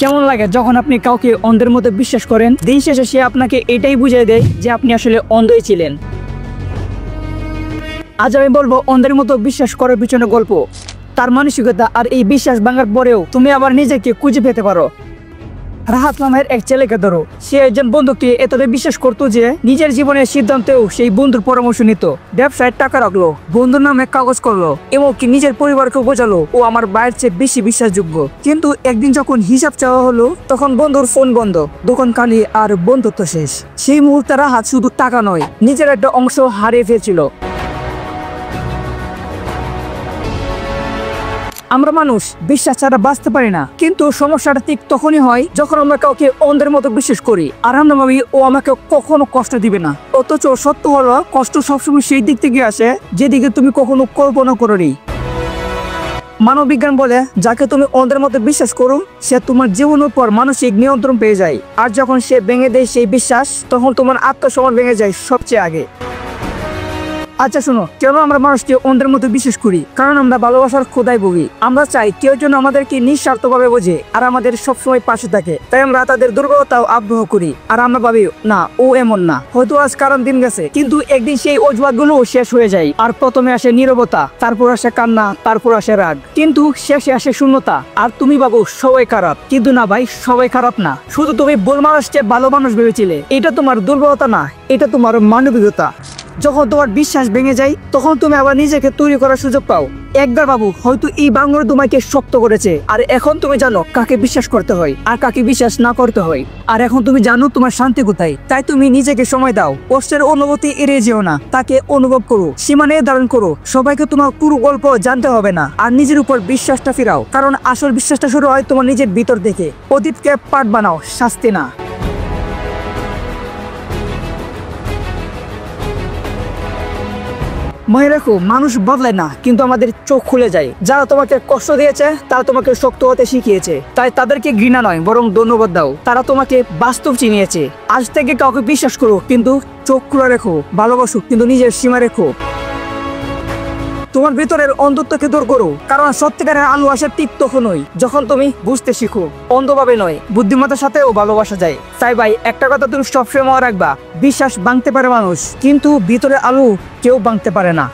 কেমন লাগে যখন আপনি কাউকে অন্ধের মতো বিশ্বাস করেন, দিন শেষে সে আপনাকে এটাই বুঝিয়ে দেয় যে আপনি আসলে অন্ধই ছিলেন। আজ আমি বলবো অন্ধের মতো বিশ্বাস করার পিছনে গল্প, তার মানসিকতা আর এই বিশ্বাস ভাঙার পরেও তুমি আবার নিজেকে খুঁজে পেতে পারো। রাহাত নামের এক ছেলেকে ধরো, সে একজন বন্ধুকে এতটাই বিশ্বাস করতো যে নিজের জীবনের সিদ্ধান্তেও সেই বন্ধুর পরামর্শ নিত। ব্যবসায় টাকা রাখলো, বন্ধুর নামে কাগজ করলো, এমনকি নিজের পরিবারকে বোঝালো ও আমার বাইরের চেয়ে বেশি বিশ্বাসযোগ্য। কিন্তু একদিন যখন হিসাব চাওয়া হলো, তখন বন্ধুর ফোন বন্ধ, দোকান খালি আর বন্ধুত্ব শেষ। সেই মুহূর্তে রাহাত শুধু টাকা নয়, নিজের একটা অংশ হারিয়ে ফেলছিল। আমরা মানুষ বিশ্বাস ছাড়া বাঁচতে পারি না, কিন্তু সমস্যাটা ঠিক তখনই হয় যখন আমরা কাউকে অন্ধের মতো বিশ্বাস করি আর আমরা ভাবি ও আমাকে কখনো কষ্ট দিবে না। অথচ সত্য হলো, কষ্ট সবসময় সেই দিক থেকে আসে যেদিকে তুমি কখনো কল্পনা করোনি। মানববিজ্ঞান বলে, যাকে তুমি অন্ধের মতো বিশ্বাস করো সে তোমার জীবনের উপর মানসিক নিয়ন্ত্রণ পেয়ে যায়, আর যখন সে ভেঙে দেয় সেই বিশ্বাস, তখন তোমার আত্মসম্মান ভেঙে যায় সবচেয়ে আগে। আচ্ছা শোনো, কেন আমরা মানুষকে অন্ধের মতো বিশ্বাস করি? কারণ আমরা ভালোবাসার খোদায় ভুগি। আমরা চাই কেউ যেন আমাদেরকে নিঃস্বার্থভাবে বোঝে আর আমাদের সবসময় পাশে থাকে। তাই আমরা তাদের দুর্বলতাও আগ্রহ করি, আর আমরা ভাবি না ও এমন না, হয়তো আজ কারণ দিন গেছে। কিন্তু একদিন সেই অজুহাতগুলো শেষ হয়ে যায়, আর প্রথমে আসে নীরবতা, তারপর আসে কান্না, তারপর আসে রাগ, কিন্তু শেষে আসে শূন্যতা। আর তুমি ভাবো সবাই খারাপ, কিন্তু না ভাই, সবাই খারাপ না। শুধু তুমি ভুল মানুষকে ভালো মানুষ ভেবেছিলে। এটা তোমার দুর্বলতা না, এটা তোমার মানবিকতা। যখন তোমার বিশ্বাস ভেঙে যায়, তখন তুমি আবার নিজেকে তৈরি করার সুযোগ পাও। একবার বাবু, হয়তো এই বাংলা তোমাকে শক্ত করেছে, আর এখন তুমি জানো কাকে বিশ্বাস করতে হয় আর কাকে বিশ্বাস না করতে হয়। আর এখন তুমি জানো তোমার শান্তি কোথায়। তাই তুমি নিজেকে সময় দাও, কষ্টের অনুভূতি এড়িয়ে যেও না, তাকে অনুভব করো, সীমা নির্ধারণ করো। সবাইকে তোমার পুরো গল্প জানতে হবে না, আর নিজের উপর বিশ্বাসটা ফিরাও, কারণ আসল বিশ্বাসটা শুরু হয় তোমার নিজের ভিতর থেকে। অতীতকে পাঠ বানাও, শাস্তি না। মনে রাখো, মানুষ বদলায় না, কিন্তু আমাদের চোখ খুলে যায়। যারা তোমাকে কষ্ট দিয়েছে তারা তোমাকে শক্ত হতে শিখিয়েছে, তাই তাদেরকে ঘৃণা নয় বরং ধন্যবাদ দাও। তারা তোমাকে বাস্তব চিনিয়েছে। আজ থেকে কাউকে বিশ্বাস করো, কিন্তু চোখ খুলে রেখো। ভালোবাসো, কিন্তু নিজের সীমা রেখো। তোমার ভিতরের অন্ধত্বকে দূর করো, কারণ সত্যিকারের আলো আসে ঠিক তখনই যখন তুমি বুঝতে শিখো। অন্ধভাবে নয়, বুদ্ধিমত্তার সাথেও ভালোবাসা যায়। তাই ভাই, একটা কথা তুমি সবসময় মনে রাখবা, বিশ্বাস ভাঙতে পারে মানুষ, কিন্তু ভিতরের আলো কেউ ভাঙতে পারে না।